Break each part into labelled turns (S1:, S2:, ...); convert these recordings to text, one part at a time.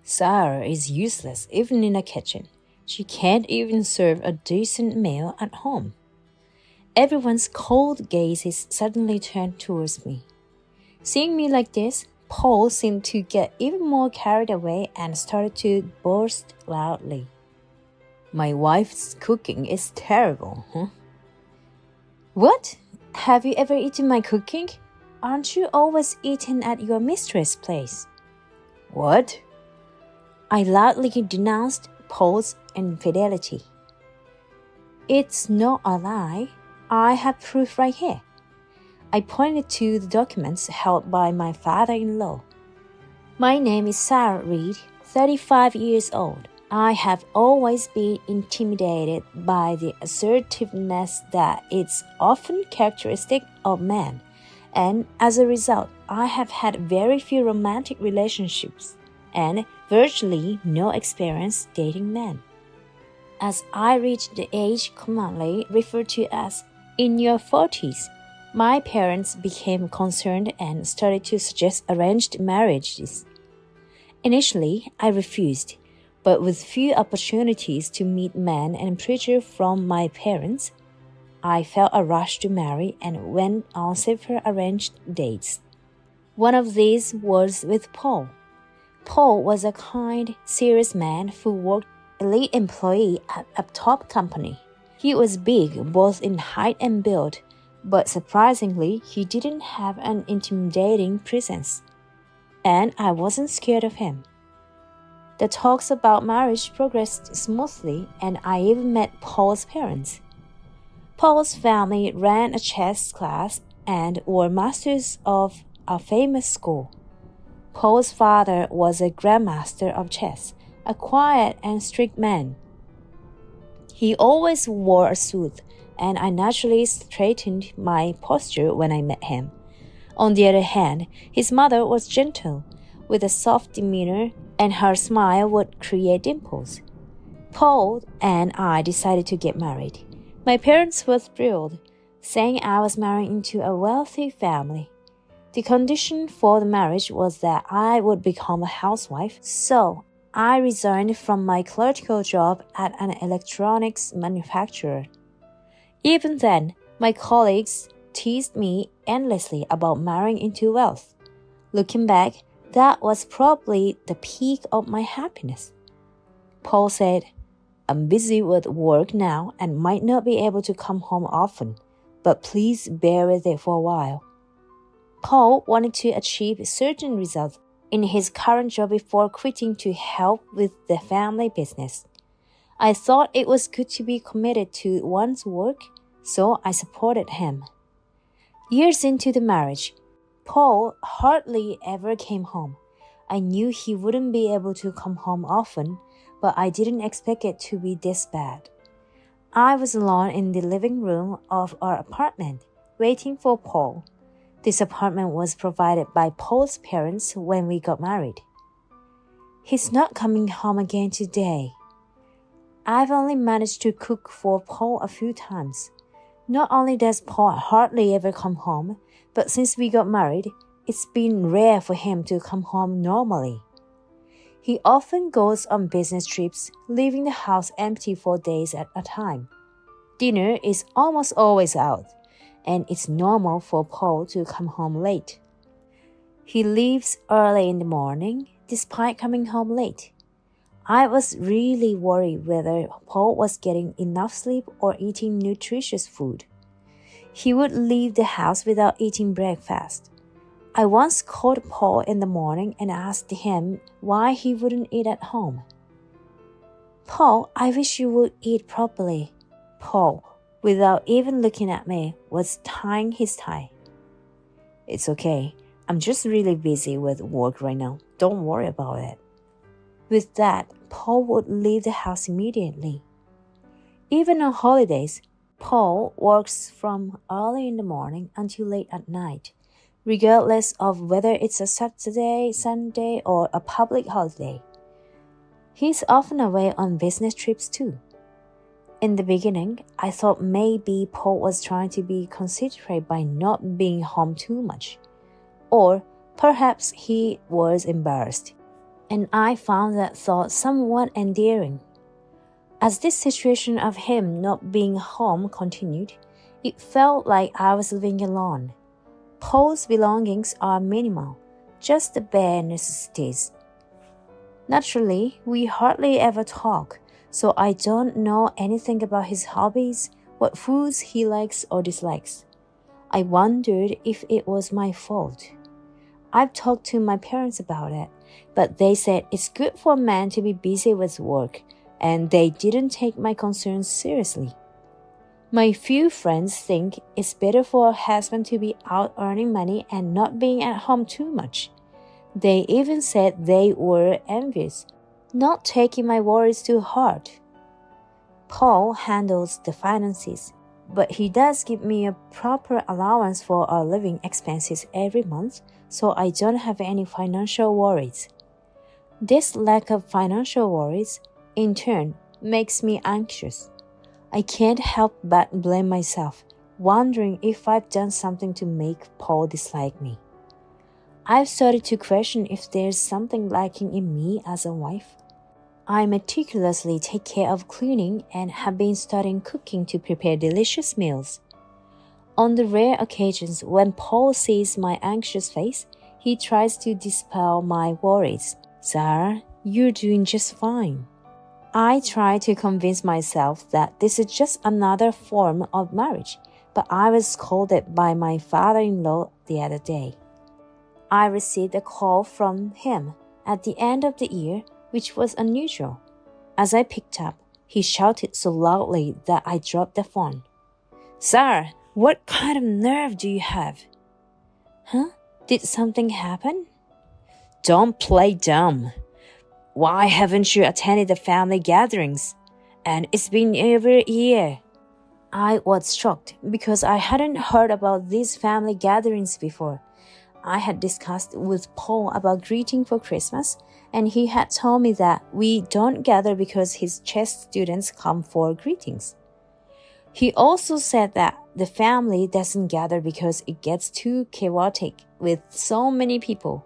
S1: Sarah is useless even in the kitchen. She can't even serve a decent meal at home. Everyone's cold gazes suddenly turned towards me. Seeing me like this, Paul seemed to get even more carried away and started to boast loudly. My wife's cooking is terrible, huh? What? Have you ever eaten my cooking? Aren't you always eating at your mistress' place? What? I loudly denounced Paul's infidelity. It's not a lie. I have proof right here. I pointed to the documents held by my father-in-law. My name is Sarah Reed, 35 years old. I have always been intimidated by the assertiveness that is often characteristic of men, and as a result, I have had very few romantic relationships and virtually no experience dating men. As I reached the age commonly referred to as in your 40s, my parents became concerned and started to suggest arranged marriages. Initially, I refused, but with few opportunities to meet men and pressure from my parents, I felt a rush to marry and went on several arranged dates. One of these was with Paul. Paul was a kind, serious man who worked as a lead employee at a top company. He was big both in height and build, but surprisingly, he didn't have an intimidating presence. And I wasn't scared of him. The talks about marriage progressed smoothly, and I even met Paul's parents. Paul's family ran a chess class and were masters of a famous school. Paul's father was a grandmaster of chess, a quiet and strict man. He always wore a suit, and I naturally straightened my posture when I met him. On the other hand, his mother was gentle, with a soft demeanor, and her smile would create dimples. Paul and I decided to get married. My parents were thrilled, saying I was marrying into a wealthy family. The condition for the marriage was that I would become a housewife, so I resigned from my clerical job at an electronics manufacturer. Even then, my colleagues teased me endlessly about marrying into wealth. Looking back, that was probably the peak of my happiness. Paul said, I'm busy with work now and might not be able to come home often, but please bear with it for a while. Paul wanted to achieve certain results in his current job before quitting to help with the family business. I thought it was good to be committed to one's work, so I supported him. Years into the marriage, Paul hardly ever came home. I knew he wouldn't be able to come home often, but I didn't expect it to be this bad. I was alone in the living room of our apartment, waiting for Paul. This apartment was provided by Paul's parents when we got married. He's not coming home again today. I've only managed to cook for Paul a few times. Not only does Paul hardly ever come home, but since we got married, it's been rare for him to come home normally. He often goes on business trips, leaving the house empty for days at a time. Dinner is almost always out, and it's normal for Paul to come home late. He leaves early in the morning, despite coming home late. I was really worried whether Paul was getting enough sleep or eating nutritious food. He would leave the house without eating breakfast. I once called Paul in the morning and asked him why he wouldn't eat at home. Paul, I wish you would eat properly. Paul, without even looking at me, was tying his tie. It's okay. I'm just really busy with work right now. Don't worry about it. With that, Paul would leave the house immediately. Even on holidays, Paul works from early in the morning until late at night, regardless of whether it's a Saturday, Sunday, or a public holiday. He's often away on business trips too. In the beginning, I thought maybe Paul was trying to be considerate by not being home too much. Or perhaps he was embarrassed. and I found that thought somewhat endearing. As this situation of him not being home continued, it felt like I was living alone. Paul's belongings are minimal, just the bare necessities. Naturally, we hardly ever talk, so I don't know anything about his hobbies, what foods he likes or dislikes. I wondered if it was my fault. I've talked to my parents about it, but they said it's good for a man to be busy with work, and they didn't take my concerns seriously. My few friends think it's better for a husband to be out earning money and not being at home too much. They even said they were envious, not taking my worries too hard. Paul handles the finances, but he does give me a proper allowance for our living expenses every month, so I don't have any financial worries. This lack of financial worries, in turn, makes me anxious. I can't help but blame myself, wondering if I've done something to make Paul dislike me. I've started to question if there's something lacking in me as a wife. I meticulously take care of cleaning and have been studying cooking to prepare delicious meals. On the rare occasions when Paul sees my anxious face, he tries to dispel my worries. Sarah, you're doing just fine. I try to convince myself that this is just another form of marriage, but I was scolded by my father-in-law the other day. I received a call from him at the end of the year, which was unusual. As I picked up, he shouted so loudly that I dropped the phone. Sarah, what kind of nerve do you have? Huh? Did something happen? Don't play dumb. Why haven't you attended the family gatherings? And it's been over a year. I was shocked because I hadn't heard about these family gatherings before. I had discussed with Paul about greeting for Christmas, and he had told me that we don't gather because his chess students come for greetings. He also said that the family doesn't gather because it gets too chaotic with so many people.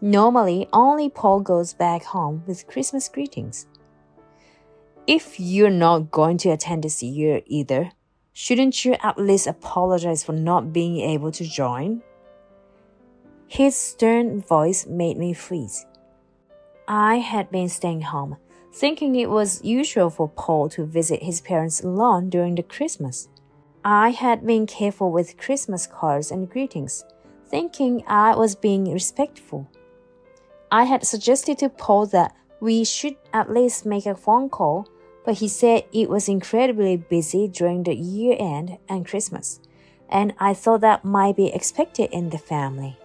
S1: Normally, only Paul goes back home with Christmas greetings. If you're not going to attend this year either, shouldn't you at least apologize for not being able to join? His stern voice made me freeze. I had been staying home, thinking it was usual for Paul to visit his parents alone during the Christmas. I had been careful with Christmas cards and greetings, thinking I was being respectful. I had suggested to Paul that we should at least make a phone call, but he said it was incredibly busy during the year-end and Christmas, and I thought that might be expected in the family.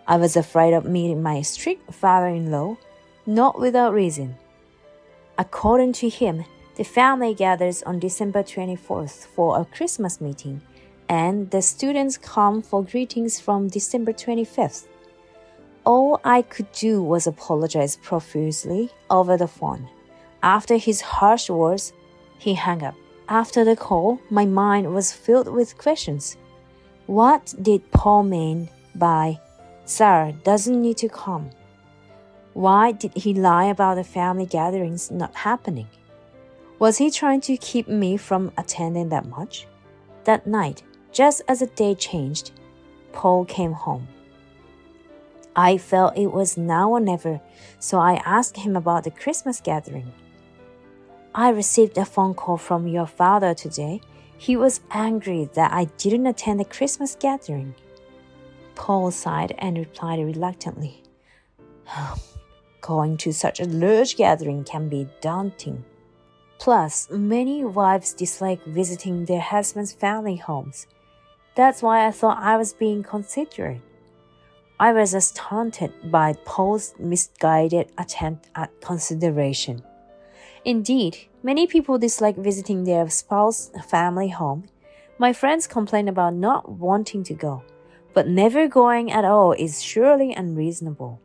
S1: I was afraid of meeting my strict father-in-law, not without reason. According to him, the family gathers on December 24th for a Christmas meeting, and the students come for greetings from December 25th. All I could do was apologize profusely over the phone. After his harsh words, he hung up. After the call, my mind was filled with questions. What did Paul mean by Sarah doesn't need to come? Why did he lie about the family gatherings not happening? Was he trying to keep me from attending that much? That night, just as the day changed, Paul came home. I felt it was now or never, so I asked him about the Christmas gathering. I received a phone call from your father today. He was angry that I didn't attend the Christmas gathering. Paul sighed and replied reluctantly. Going to such a large gathering can be daunting. Plus, many wives dislike visiting their husbands' family homes. That's why I thought I was being considerate. I was astounded by Paul's misguided attempt at consideration. Indeed, many people dislike visiting their spouse's family home. My friends complain about not wanting to go, but never going at all is surely unreasonable.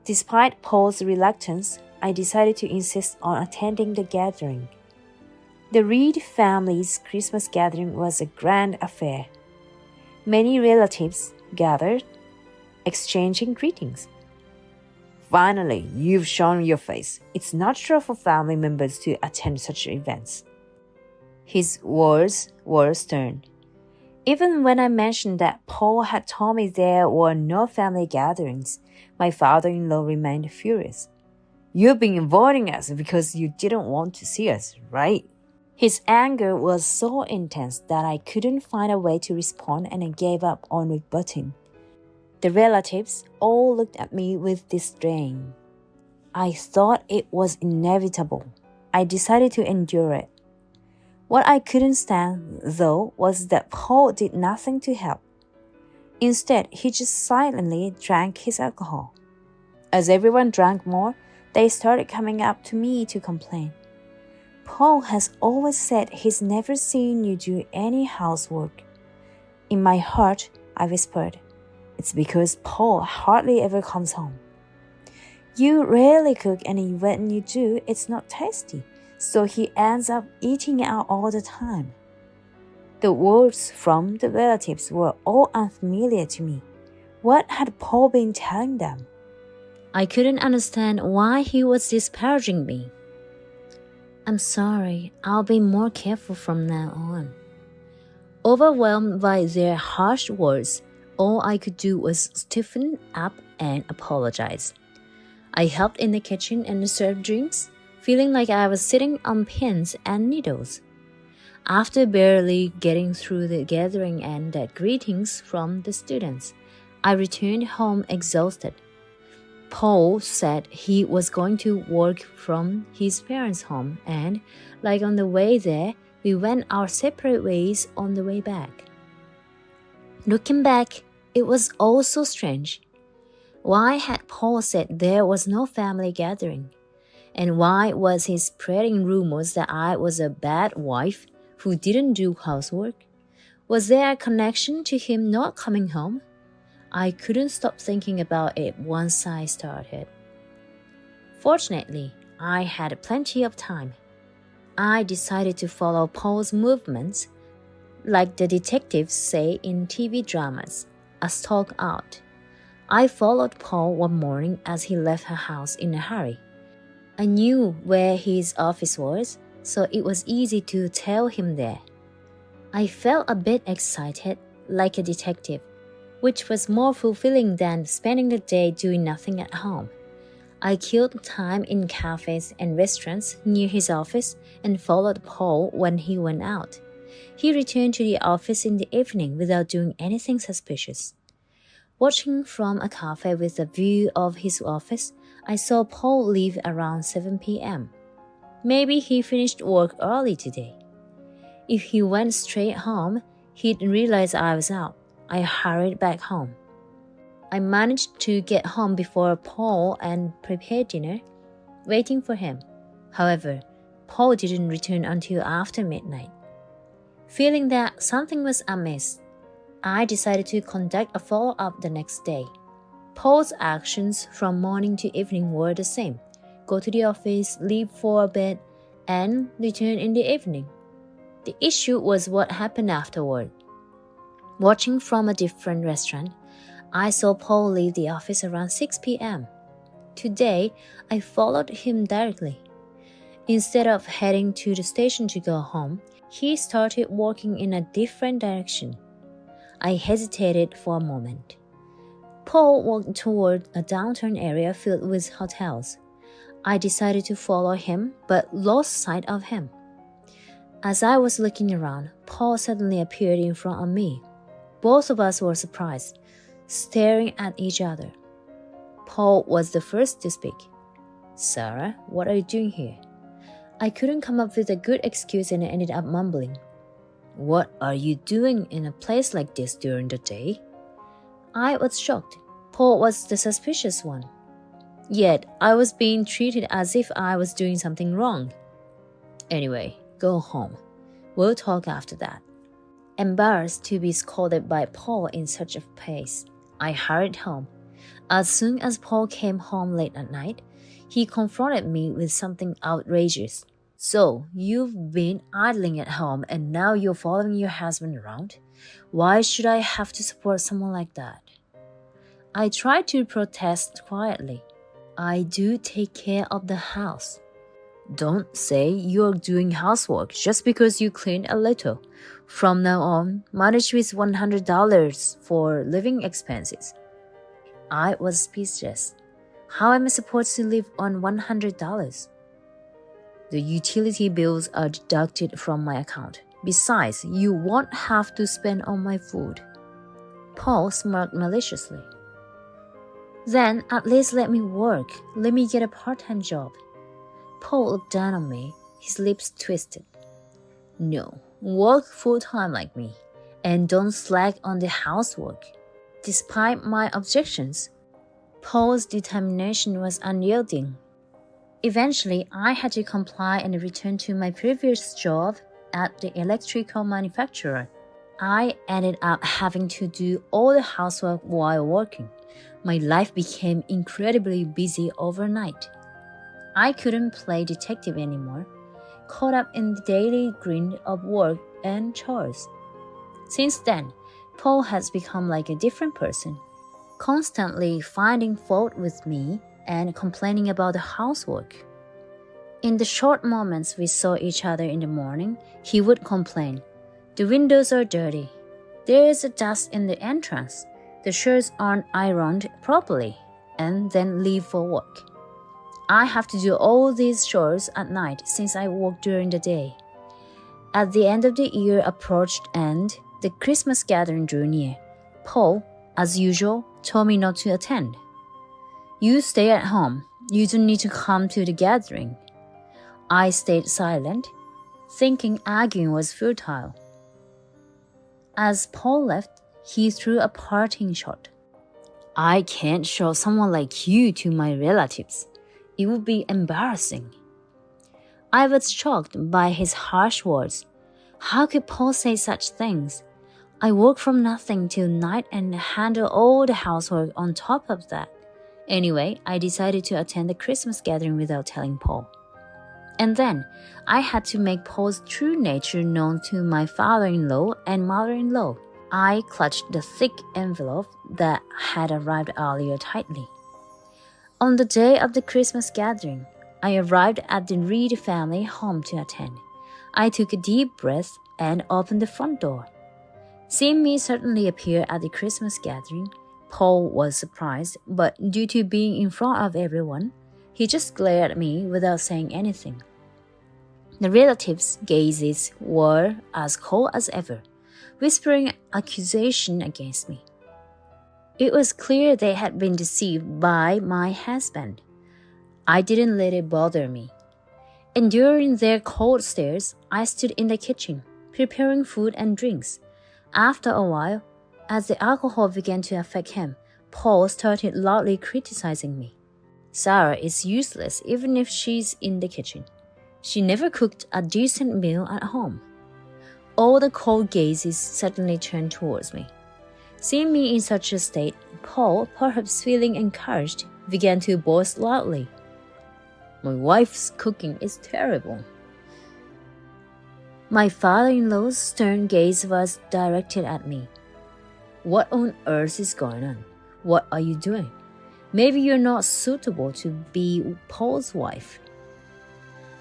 S1: Despite Paul's reluctance, I decided to insist on attending the gathering. The Reed family's Christmas gathering was a grand affair. Many relatives gathered, exchanging greetings. Finally, you've shown your face. It's natural for family members to attend such events. His words were stern. Even when I mentioned that Paul had told me there were no family gatherings, my father-in-law remained furious. You've been avoiding us because you didn't want to see us, right? His anger was so intense that I couldn't find a way to respond and I gave up on rebutting. The relatives all looked at me with disdain. I thought it was inevitable. I decided to endure it. What I couldn't stand, though, was that Paul did nothing to help. Instead, he just silently drank his alcohol. As everyone drank more, they started coming up to me to complain. Paul has always said he's never seen you do any housework. In my heart, I whispered, it's because Paul hardly ever comes home. You rarely cook and when you do, it's not tasty, so he ends up eating out all the time. The words from the relatives were all unfamiliar to me. What had Paul been telling them? I couldn't understand why he was disparaging me. I'm sorry, I'll be more careful from now on. Overwhelmed by their harsh words, all I could do was stiffen up and apologize. I helped in the kitchen and served drinks, feeling like I was sitting on pins and needles. After barely getting through the gathering and the greetings from the students, I returned home exhausted. Paul said he was going to work from his parents' home and, like on the way there, we went our separate ways on the way back. Looking back, it was all so strange. Why had Paul said there was no family gathering? And why was he spreading rumors that I was a bad wife who didn't do housework? Was there a connection to him not coming home? I couldn't stop thinking about it once I started. Fortunately, I had plenty of time. I decided to follow Paul's movements, like the detectives say in TV dramas, a stalk out. I followed Paul one morning as he left her house in a hurry. I knew where his office was, so it was easy to tell him there. I felt a bit excited, like a detective, which was more fulfilling than spending the day doing nothing at home. I killed time in cafes and restaurants near his office and followed Paul when he went out. He returned to the office in the evening without doing anything suspicious. Watching from a cafe with a view of his office, I saw Paul leave around 7 p.m. Maybe he finished work early today. If he went straight home, he'd realize I was out. I hurried back home. I managed to get home before Paul and prepare dinner, waiting for him. However, Paul didn't return until after midnight. Feeling that something was amiss, I decided to conduct a follow-up the next day. Paul's actions from morning to evening were the same. Go to the office, leave for a bit, and return in the evening. The issue was what happened afterward. Watching from a different restaurant, I saw Paul leave the office around 6 p.m. Today, I followed him directly. Instead of heading to the station to go home, he started walking in a different direction. I hesitated for a moment. Paul walked toward a downtown area filled with hotels. I decided to follow him, but lost sight of him. As I was looking around, Paul suddenly appeared in front of me. Both of us were surprised, staring at each other. Paul was the first to speak. Sarah, what are you doing here? I couldn't come up with a good excuse and ended up mumbling. What are you doing in a place like this during the day? I was shocked. Paul was the suspicious one. Yet, I was being treated as if I was doing something wrong. Anyway, go home. We'll talk after that. Embarrassed to be scolded by Paul in such a pace, I hurried home. As soon as Paul came home late at night, he confronted me with something outrageous. So, you've been idling at home and now you're following your husband around? Why should I have to support someone like that? I tried to protest quietly. I do take care of the house. Don't say you're doing housework just because you clean a little. From now on, manage with $100 for living expenses. I was speechless. How am I supposed to live on $100? The utility bills are deducted from my account. Besides, you won't have to spend on my food. Paul smirked maliciously. Then at least let me work. Let me get a part-time job. Paul looked down on me, his lips twisted. No, work full-time like me, and don't slack on the housework. Despite my objections, Paul's determination was unyielding. Eventually, I had to comply and return to my previous job at the electrical manufacturer. I ended up having to do all the housework while working. My life became incredibly busy overnight. I couldn't play detective anymore, caught up in the daily grind of work and chores. Since then, Paul has become like a different person, constantly finding fault with me and complaining about the housework. In the short moments we saw each other in the morning, he would complain, "The windows are dirty. There is a dust in the entrance. The shirts aren't ironed properly," and then leave for work. I have to do all these chores at night since I work during the day. At the end of the year approached and the Christmas gathering drew near. Paul, as usual, told me not to attend. "You stay at home. You don't need to come to the gathering." I stayed silent, thinking arguing was futile. As Paul left, he threw a parting shot. "I can't show someone like you to my relatives. It would be embarrassing." I was shocked by his harsh words. How could Paul say such things? I work from nothing till night and handle all the housework on top of that. Anyway, I decided to attend the Christmas gathering without telling Paul. And then, I had to make Paul's true nature known to my father-in-law and mother-in-law. I clutched the thick envelope that had arrived earlier tightly. On the day of the Christmas gathering, I arrived at the Reed family home to attend. I took a deep breath and opened the front door. Seeing me suddenly appear at the Christmas gathering, Paul was surprised, but due to being in front of everyone, he just glared at me without saying anything. The relatives' gazes were as cold as ever, whispering accusation against me. It was clear they had been deceived by my husband. I didn't let it bother me. Enduring their cold stares, I stood in the kitchen, preparing food and drinks. After a while, as the alcohol began to affect him, Paul started loudly criticizing me. "Sarah is useless even if she's in the kitchen. She never cooked a decent meal at home." All the cold gazes suddenly turned towards me. Seeing me in such a state, Paul, perhaps feeling encouraged, began to boast loudly. "My wife's cooking is terrible." My father-in-law's stern gaze was directed at me. "What on earth is going on? What are you doing? Maybe you're not suitable to be Paul's wife."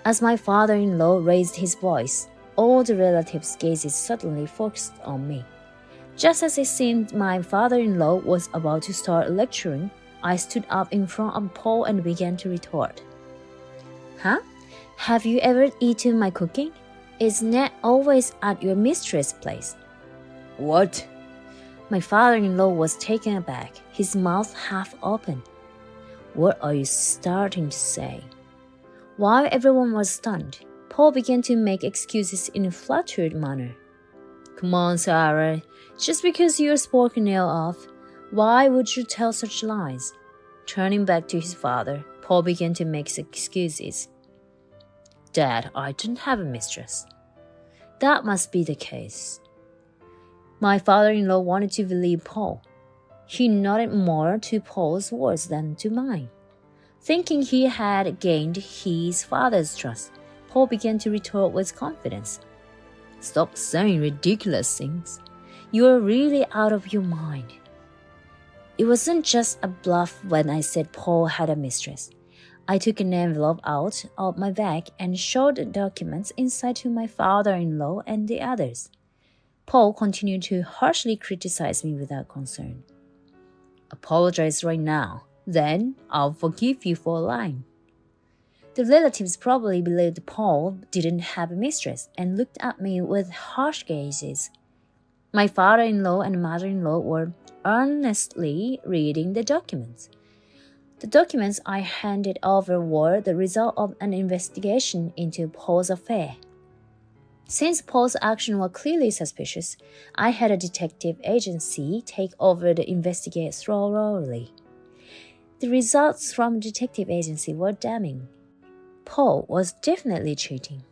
S1: As my father-in-law raised his voice, all the relatives' gazes suddenly focused on me. Just as it seemed my father-in-law was about to start lecturing, I stood up in front of Paul and began to retort. "Huh? Have you ever eaten my cooking? Isn't it always at your mistress' place?" "What?" My father-in-law was taken aback, his mouth half open. "What are you starting to say?" While everyone was stunned, Paul began to make excuses in a flattered manner. "Come on, Sarah. Just because you're spoken ill of, why would you tell such lies?" Turning back to his father, Paul began to make excuses. "Dad, I don't have a mistress." "That must be the case." My father-in-law wanted to believe Paul. He nodded more to Paul's words than to mine. Thinking he had gained his father's trust, Paul began to retort with confidence. "Stop saying ridiculous things. You are really out of your mind." It wasn't just a bluff when I said Paul had a mistress. I took an envelope out of my bag and showed the documents inside to my father-in-law and the others. Paul continued to harshly criticize me without concern. Apologize right now, then I'll forgive you for lying. The relatives probably believed Paul didn't have a mistress and looked at me with harsh gazes. My father-in-law and mother-in-law were earnestly reading the documents. The documents I handed over were the result of an investigation into Paul's affair. Since Paul's actions were clearly suspicious, I had a detective agency take over the investigation thoroughly. The results from the detective agency were damning. Paul was definitely cheating.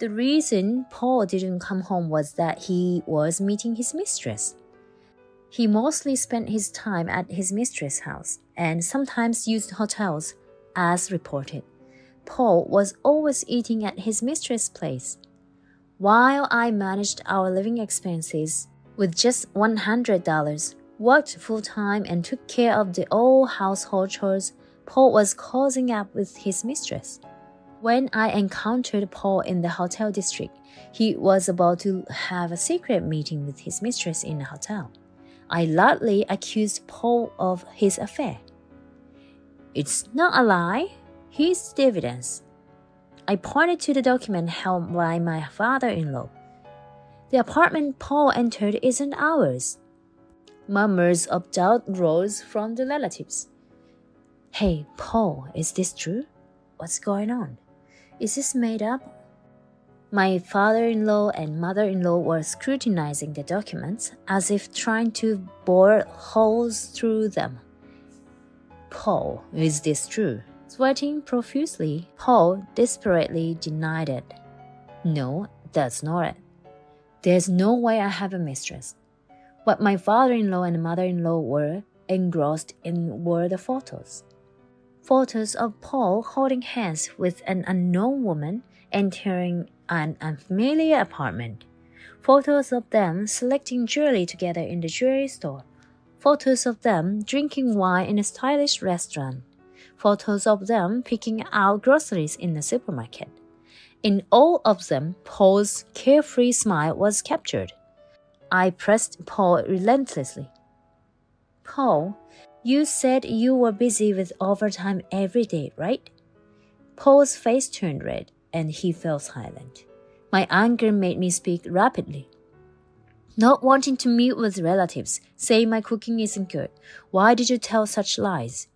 S1: The reason Paul didn't come home was that he was meeting his mistress. He mostly spent his time at his mistress' house and sometimes used hotels, as reported. Paul was always eating at his mistress' place. While I managed our living expenses with just $100, worked full-time and took care of the all household chores, Paul was cozying up with his mistress. When I encountered Paul in the hotel district, he was about to have a secret meeting with his mistress in a hotel. I loudly accused Paul of his affair. It's not a lie. Here's the evidence. I pointed to the document held by my father-in-law. The apartment Paul entered isn't ours. Murmurs of doubt rose from the relatives. Hey, Paul, is this true? What's going on? Is this made up? My father-in-law and mother-in-law were scrutinizing the documents as if trying to bore holes through them. Paul, is this true? Sweating profusely, Paul desperately denied it. No, that's not it. There's no way I have a mistress. What my father-in-law and mother-in-law were engrossed in were the photos. Photos of Paul holding hands with an unknown woman entering an unfamiliar apartment. Photos of them selecting jewelry together in the jewelry store. Photos of them drinking wine in a stylish restaurant. Photos of them picking out groceries in the supermarket. In all of them, Paul's carefree smile was captured. I pressed Paul relentlessly. Paul, you said you were busy with overtime every day, right? Paul's face turned red, and he fell silent. My anger made me speak rapidly. Not wanting to meet with relatives, say my cooking isn't good. Why did you tell such lies?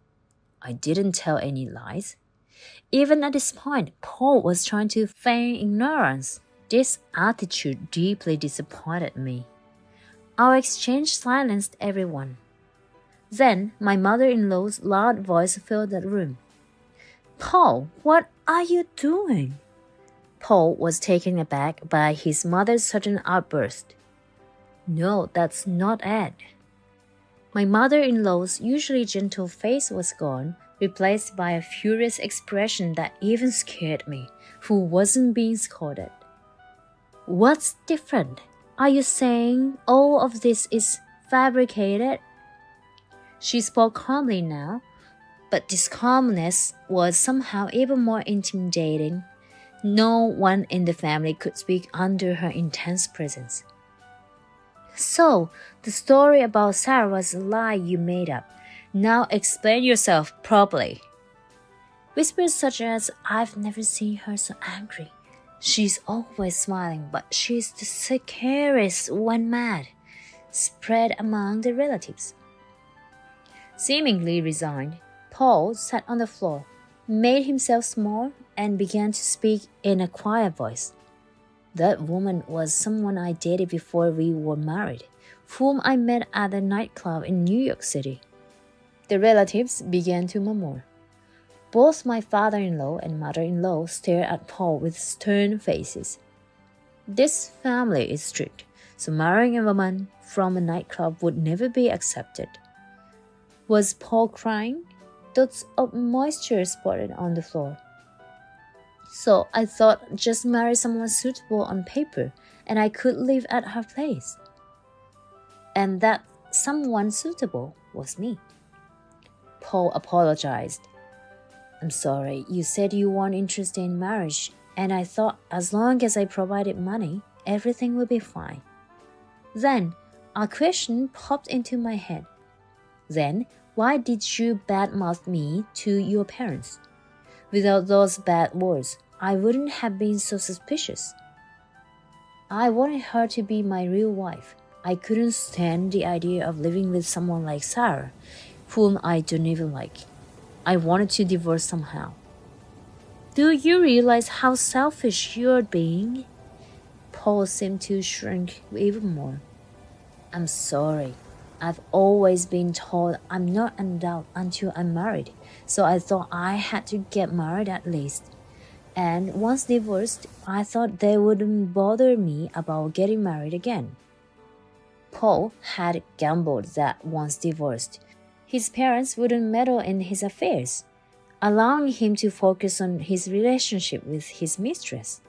S1: I didn't tell any lies. Even at this point, Paul was trying to feign ignorance. This attitude deeply disappointed me. Our exchange silenced everyone. Then my mother-in-law's loud voice filled the room. Paul, what are you doing? Paul was taken aback by his mother's sudden outburst. No, that's not it. My mother-in-law's usually gentle face was gone, replaced by a furious expression that even scared me, who wasn't being scolded. What's different? Are you saying all of this is fabricated? She spoke calmly now, but this calmness was somehow even more intimidating. No one in the family could speak under her intense presence. So, the story about Sarah was a lie you made up. Now explain yourself properly. Whispers such as, I've never seen her so angry. She's always smiling, but she's the scariest when mad, spread among the relatives. Seemingly resigned, Paul sat on the floor, made himself small, and began to speak in a quiet voice. That woman was someone I dated before we were married, whom I met at a nightclub in New York City. The relatives began to murmur. Both my father-in-law and mother-in-law stared at Paul with stern faces. This family is strict, so marrying a woman from a nightclub would never be accepted. Was Paul crying? Dots of moisture spotted on the floor. So I thought just marry someone suitable on paper and I could live at her place. And that someone suitable was me. Paul apologized. I'm sorry, you said you weren't interested in marriage, and I thought as long as I provided money, everything would be fine. Then, a question popped into my head. Then, why did you badmouth me to your parents? Without those bad words, I wouldn't have been so suspicious. I wanted her to be my real wife. I couldn't stand the idea of living with someone like Sarah, whom I don't even like. I wanted to divorce somehow. Do you realize how selfish you're being? Paul seemed to shrink even more. I'm sorry. I've always been told I'm not an adult until I'm married, so I thought I had to get married at least. And once divorced, I thought they wouldn't bother me about getting married again. Paul had gambled that once divorced, his parents wouldn't meddle in his affairs, allowing him to focus on his relationship with his mistress.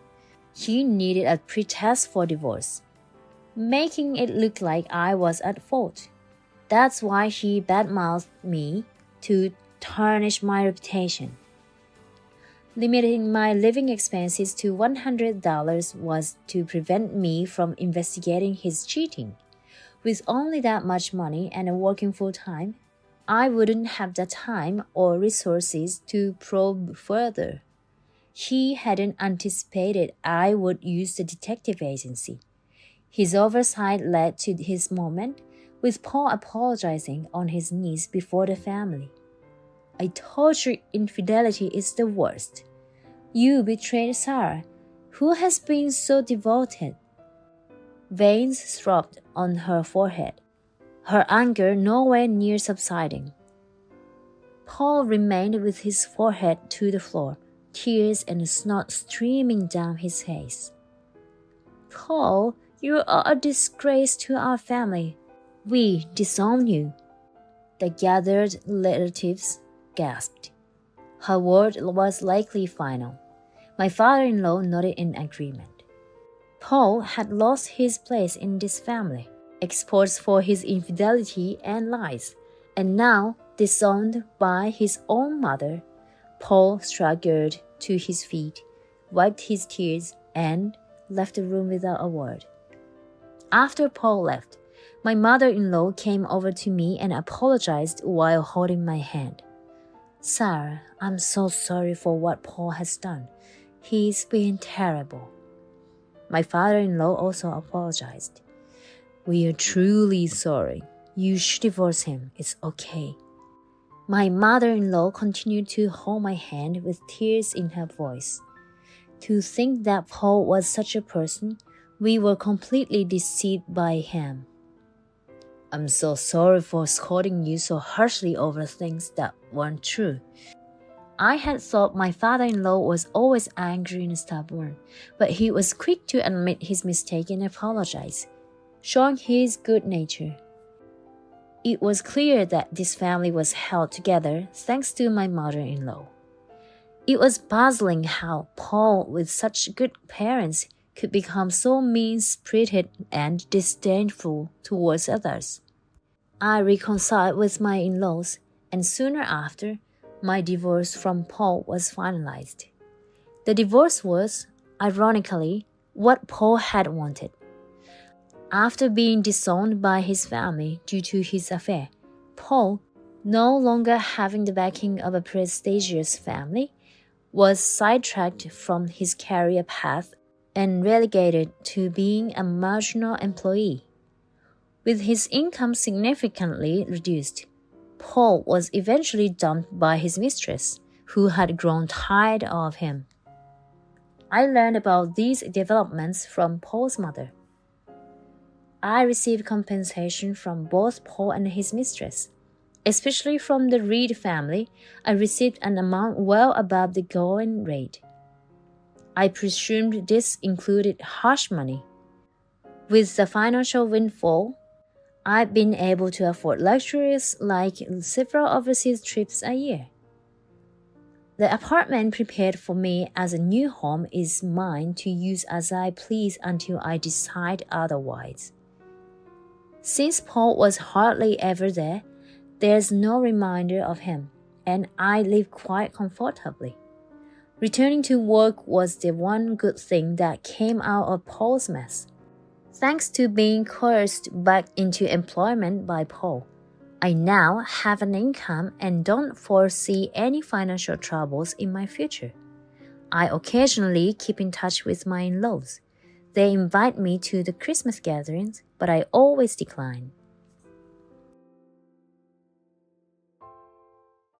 S1: He needed a pretext for divorce, making it look like I was at fault. That's why he badmouthed me to tarnish my reputation. Limiting my living expenses to $100 was to prevent me from investigating his cheating. With only that much money and working full-time, I wouldn't have the time or resources to probe further. He hadn't anticipated I would use the detective agency. His oversight led to his moment, with Paul apologizing on his knees before the family. I told you infidelity is the worst. You betrayed Sarah, who has been so devoted. Veins throbbed on her forehead, her anger nowhere near subsiding. Paul remained with his forehead to the floor, tears and snot streaming down his face. Paul, you are a disgrace to our family. We disown you. The gathered relatives gasped. Her word was likely final. My father-in-law nodded in agreement. Paul had lost his place in this family, exposed for his infidelity and lies, and now disowned by his own mother. Paul struggled to his feet, wiped his tears, and left the room without a word. After Paul left, my mother-in-law came over to me and apologized while holding my hand. Sarah, I'm so sorry for what Paul has done. He's been terrible. My father-in-law also apologized. We are truly sorry. You should divorce him. It's okay. My mother-in-law continued to hold my hand with tears in her voice. To think that Paul was such a person, we were completely deceived by him. I'm so sorry for scolding you so harshly over things that weren't true. I had thought my father-in-law was always angry and stubborn, but he was quick to admit his mistake and apologize, showing his good nature. It was clear that this family was held together thanks to my mother-in-law. It was puzzling how Paul, with such good parents, could become so mean-spirited and disdainful towards others. I reconciled with my in-laws, and sooner after, my divorce from Paul was finalized. The divorce was, ironically, what Paul had wanted. After being disowned by his family due to his affair, Paul, no longer having the backing of a prestigious family, was sidetracked from his career path and relegated to being a marginal employee. With his income significantly reduced, Paul was eventually dumped by his mistress, who had grown tired of him. I learned about these developments from Paul's mother. I received compensation from both Paul and his mistress. Especially from the Reed family, I received an amount well above the going rate. I presumed this included hush money. With the financial windfall, I've been able to afford luxuries like several overseas trips a year. The apartment prepared for me as a new home is mine to use as I please until I decide otherwise. Since Paul was hardly ever there, There's no reminder of him, and I live quite comfortably. Returning to work was the one good thing that came out of Paul's mess. Thanks to being coerced back into employment by Paul, I now have an income and don't foresee any financial troubles in my future. I occasionally keep in touch with my in-laws. They invite me to the Christmas gatherings, but I always decline.